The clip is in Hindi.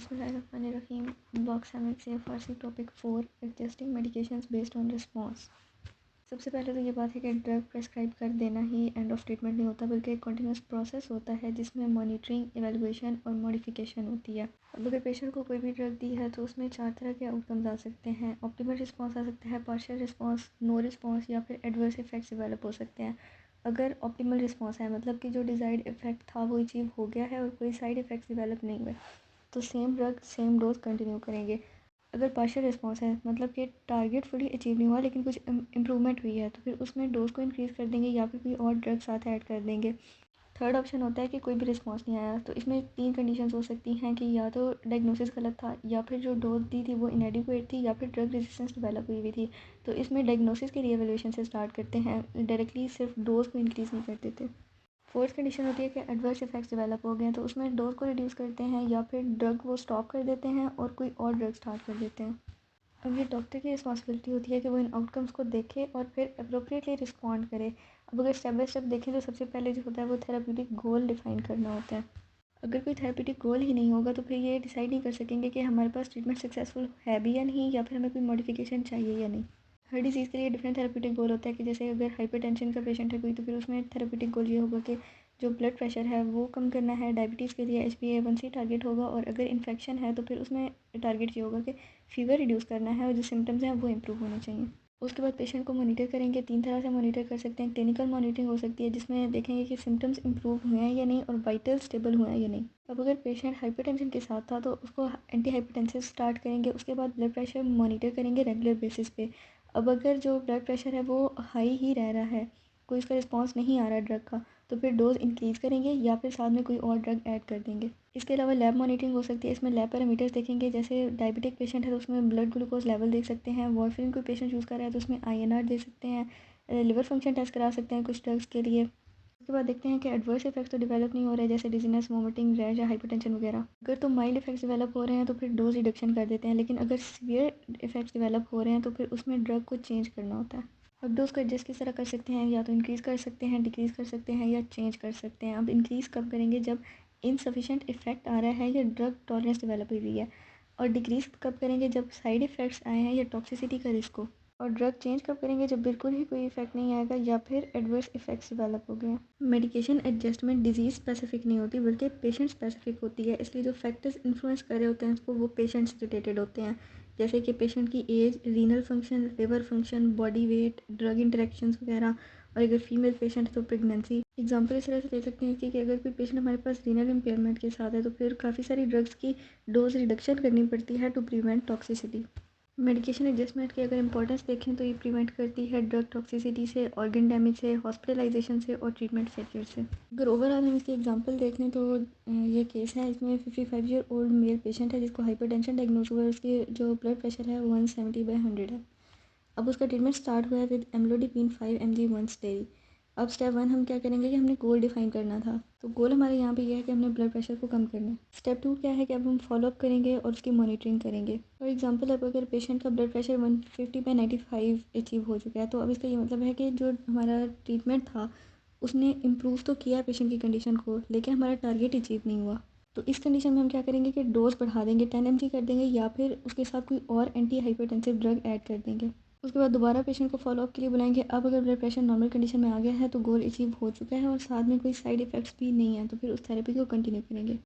बिस्मिल्लाहिर्रहमानिर्रहीम। ब्लॉग सैमिक से pharmacy topic 4 adjusting medications based on response. सबसे पहले तो ये बात है कि ड्रग प्रेस्क्राइब कर देना ही एंड ऑफ ट्रीटमेंट नहीं होता, बल्कि एक कंटिन्यूस प्रोसेस होता है जिसमें मॉनिटरिंग, एवेलुएशन और मॉडिफिकेशन होती है। अब अगर पेशेंट को कोई भी ड्रग दी है तो उसमें 4 तरह के आउटकम्स आ सकते हैं। ऑप्टिमल रिस्पॉन्स आ सकता है, पार्शियल रिस्पॉन्स, नो रिस्पॉन्स या फिर एडवर्स इफेक्ट्स डेवलप हो सकते हैं। अगर ऑप्टिमल रिस्पॉन्स है मतलब कि जो डिज़ायर्ड इफेक्ट था वो अचीव हो गया है और कोई साइड इफ़ेक्ट्स डेवलप नहीं हुए, तो same drug same dose continue करेंगे। अगर पार्शियल रिस्पॉन्स है मतलब कि टारगेट फुली अचीव नहीं हुआ लेकिन कुछ इम्प्रूवमेंट हुई है, तो फिर उसमें डोज को इंक्रीज़ कर देंगे या फिर कोई और ड्रग साथ ऐड कर देंगे। थर्ड ऑप्शन होता है कि कोई भी रिस्पॉन्स नहीं आया, तो इसमें 3 कंडीशंस हो सकती हैं कि या तो डायग्नोसिस गलत था, या फिर जो डोज दी थी वो इनएडिक्वेट थी, या फिर ड्रग रेजिस्टेंस डेवलप हुई थी। तो इसमें डायग्नोसिस के रीएवैल्यूएशन से स्टार्ट करते हैं, डायरेक्टली सिर्फ डोज को इंक्रीज़ नहीं कर देते। फोर्थ कंडीशन होती है कि एडवर्स इफेक्ट्स डेवलप हो गए हैं, तो उसमें डोज को रिड्यूस करते हैं या फिर ड्रग वो स्टॉप कर देते हैं और कोई और ड्रग स्टार्ट कर देते हैं। अब ये डॉक्टर की रिस्पॉन्सिबिलिटी होती है कि वो इन आउटकम्स को देखे और फिर अप्रोप्रिएटली रिस्पॉन्ड करे। अब अगर स्टेप बाय स्टेप देखें तो सबसे पहले जो होता है वो थेराप्यूटिक गोल डिफाइन करना होता है। अगर कोई थेराप्यूटिक गोल ही नहीं होगा तो फिर ये डिसाइड नहीं कर सकेंगे कि हमारे पास ट्रीटमेंट सक्सेसफुल है भी या नहीं, या फिर हमें कोई मॉडिफिकेशन चाहिए या नहीं। हर डिज़ीज़ के लिए डिफरेंट थेराप्यूटिक गोल होता है कि जैसे अगर हाइपरटेंशन का पेशेंट है कोई, तो फिर उसमें थेराप्यूटिक गोल ये होगा कि जो ब्लड प्रेशर है वो कम करना है। डायबिटीज़ के लिए HbA1c टारगेट होगा, और अगर इन्फेक्शन है तो फिर उसमें टारगेट ये होगा कि फ़ीवर रिड्यूस करना है और जो सिम्टम्स हैं वो इम्प्रूव होने चाहिए। उसके बाद पेशेंट को मॉनिटर करेंगे। 3 तरह से मॉनिटर कर सकते हैं। क्लिनिकल मॉनिटरिंग हो सकती है जिसमें देखेंगे कि सिम्टम्स इम्प्रूव हुए हैं या नहीं और वाइटल स्टेबल हुए हैं या नहीं। अब अगर पेशेंट हाइपरटेंशन के साथ था तो उसको एंटी हाइपरटेंसिव स्टार्ट करेंगे। उसके बाद ब्लड प्रेशर मॉनिटर करेंगे रेगुलर बेसिस पे। अब अगर जो ब्लड प्रेशर है वो हाई ही रह रहा है, कोई इसका रिस्पॉन्स नहीं आ रहा ड्रग का, तो फिर डोज इंक्रीज़ करेंगे या फिर साथ में कोई और ड्रग ऐड कर देंगे। इसके अलावा लैब मॉनिटरिंग हो सकती है। इसमें लैब पैरामीटर्स देखेंगे, जैसे डायबिटिक पेशेंट है तो उसमें ब्लड ग्लूकोज लेवल देख सकते हैं। वारफिन कोई पेशेंट यूज़ कर रहा है तो उसमें INR देख सकते हैं। लिवर फंक्शन टेस्ट करा सकते हैं कुछ ड्रग्स के लिए। उसके बाद देखते हैं कि एडवर्स इफेक्ट्स तो डेवलप नहीं हो रहे, जैसे डिजीनेस, वोमिटिंग, रैश या हाइपरटेंशन वगैरह। अगर तो माइल्ड इफेक्ट्स डेवलप हो रहे हैं तो फिर डोज रिडक्शन कर देते हैं, लेकिन अगर सीवियर इफेक्ट्स डेवलप हो रहे हैं तो फिर उसमें ड्रग को चेंज करना होता है। अब डोज को एडजस्ट किस तरह कर सकते हैं, या तो इंक्रीज़ कर सकते हैं, डिक्रीज़ कर सकते हैं या चेंज कर सकते हैं। अब इंक्रीज़ कब करेंगे, जब इनसफिशेंट इफेक्ट आ रहा है या ड्रग टॉलरेंस डेवलप हुई है। और डिक्रीज़ कब करेंगे, जब साइड इफ़ेक्ट्स आए हैं या टॉक्सिसिटी का रिस्क हो। और ड्रग चेंज कब करेंगे, जब बिल्कुल ही कोई इफेक्ट नहीं आएगा या फिर एडवर्स इफेक्ट्स डेवलप हो गए हैं। मेडिकेशन एडजस्टमेंट डिजीज़ स्पेसिफिक नहीं होती बल्कि पेशेंट स्पेसिफिक होती है, इसलिए जो फैक्टर्स इन्फ्लुएंस कर रहे होते हैं उसको वो पेशेंट से रिलेटेड होते हैं, जैसे कि पेशेंट की age, renal function, liver function, body weight, drug interactions वगैरह। और अगर फीमेल पेशेंट है तो प्रेगनेंसी। एग्जांपल इस तरह से ले सकते हैं कि अगर कोई पेशेंट हमारे पास रीनल इम्पेयरमेंट के साथ है तो फिर काफ़ी सारी ड्रग्स की डोज रिडक्शन करनी पड़ती है to prevent toxicity. Medication adjustment की अगर इंपॉर्टेंस देखें तो ये प्रिवेंट करती है ड्रग टॉक्सिसिटी से, ऑर्गन डैमेज से, हॉस्पिटलाइजेशन से और ट्रीटमेंट फेलियर से। अगर ओवरऑल हम इसकी एग्जांपल देख लें तो ये केस है, इसमें 55 ईयर ओल्ड मेल पेशेंट है जिसको हाइपरटेंशन डायग्नोज हुआ है। उसके जो ब्लड प्रेशर है 170/100 है। अब उसका ट्रीटमेंट स्टार्ट हुआ है with amlodipine 5 mg once daily. अब स्टेप 1 हम क्या करेंगे कि हमने गोल डिफाइन करना था, तो गोल हमारे यहाँ पे ये है कि हमने ब्लड प्रेशर को कम करना है। स्टेप 2 क्या है कि अब हम फॉलोअप करेंगे और उसकी मॉनिटरिंग करेंगे। फॉर एग्जांपल अब अगर पेशेंट का ब्लड प्रेशर 150/95 अचीव हो चुका है, तो अब इसका ये मतलब है कि जो हमारा ट्रीटमेंट था उसने इम्प्रूव तो किया पेशेंट की कंडीशन को, लेकिन हमारा टारगेट अचीव नहीं हुआ। तो इस कंडीशन में हम क्या करेंगे कि डोज बढ़ा देंगे, 10 mg कर देंगे या फिर उसके साथ कोई और एंटी हाइपरटेंसिव ड्रग ऐड कर देंगे। उसके बाद दोबारा पेशेंट को फॉलोअप के लिए बुलाएंगे। अब अगर ब्लड प्रेशर नॉर्मल कंडीशन में आ गया है तो गोल अचीव हो चुका है और साथ में कोई साइड इफ़ेक्ट्स भी नहीं है, तो फिर उस थेरेपी को कंटिन्यू करेंगे।